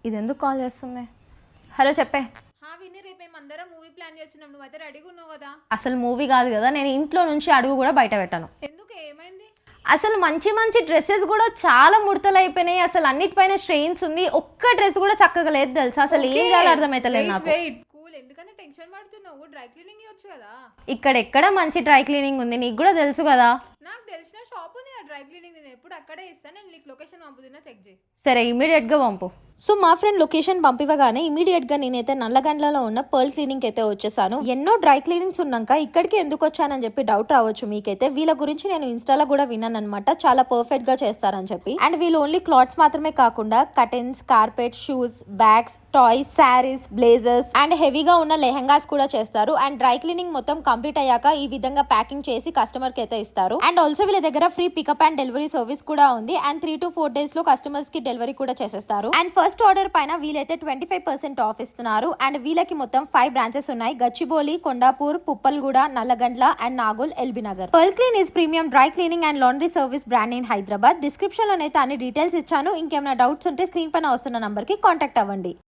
ఇది ఎందుకు కాల్ చేస్తుంది? హలో చెప్పే. విని రేపు మేమందరం మూవీ ప్లాన్ చేస్తున్నాం, నువ్వైతే రెడీగా ఉన్నావు కదా? అసలు మూవీ కాదు కదా, నేను ఇంట్లో నుంచి అడుగు కూడా బయట పెట్టాను. ఎందుకు, ఏమైంది? అసలు మంచి మంచి డ్రెస్సెస్ కూడా చాలా ముడతలు అయిపోయినాయి, అసలు అన్నిటిపైన స్ట్రెయిన్స్ ఉంది, ఒక్క డ్రెస్ కూడా చక్కగా లేదు తెలుసా, అసలు ఏం చేయాలో అర్థమైతలేదు నాకు. ఎందుకంటే టెన్షన్ పడుతున్నావు, డ్రై క్లీనింగ్ ఇవ్వచ్చు కదా. ఇక్కడ ఎక్కడ మంచి డ్రై క్లీనింగ్ ఉంది, నీకు కూడా తెలుసు కదా. నాకు తెలిసిన షాప్ ఉంది డ్రై క్లీనింగ్, నేను ఎప్పుడు అక్కడే ఇస్తాను. నేను నీకు లొకేషన్ పంపుతున్నా, చెక్ చేయి. సరే ఇమీడియట్ గా పంపు. సో మా ఫ్రెండ్ లొకేషన్ పంపివగానే ఇమీడియట్ గా నేనైతే నల్లగండ్లలో ఉన్న పర్ల్ క్లీనింగ్ అయితే వచ్చేసాను. ఎన్నో డ్రై క్లీనింగ్స్ ఉన్నాక ఇక్కడికి ఎందుకు వచ్చానని చెప్పి డౌట్ రావచ్చు మీకైతే. వీళ్ళ గురించి నేను ఇన్స్టాలో కూడా విన్నాను అనమాట, చాలా పర్ఫెక్ట్ గా చేస్తారని చెప్పి. అండ్ వీళ్ళు ఓన్లీ క్లాత్స్ మాత్రమే కాకుండా curtains, carpet, shoes, bags, toys, saris, blazers and హెవీగా ఉన్న లెహంగాస్ కూడా చేస్తారు. అండ్ డ్రై క్లీనింగ్ మొత్తం కంప్లీట్ అయ్యాక ఈ విధంగా ప్యాకింగ్ చేసి కస్టమర్ కి అయితే ఇస్తారు. అండ్ ఆల్సో వీళ్ళ దగ్గర free pickup and delivery service కూడా ఉంది. అండ్ 3 to 4 days లో కస్టమర్స్ కి డెలివరీ కూడా చేసేస్తారు. అండ్ ఫస్ట్ ఆర్డర్ పైన వీలైతే 25% ఆఫ్ ఇస్తున్నారు. అండ్ వీళ్ళకి మొత్తం 5 బ్రాంచెస్ ఉన్నాయి: Gachibowli, Kondapur, Puppalguda, Nallagandla and Nagole, LB Nagar. Pearl Clean is premium dry cleaning and laundry service brand in Hyderabad. Description లోనైతే అన్ని డీటెయిల్స్ ఇచ్చాను. ఇంకేమైనా డౌట్స్ ఉంటే స్క్రీన్ పైన వస్తున్న నంబర్ కి కాంటాక్ట్ అవ్వండి.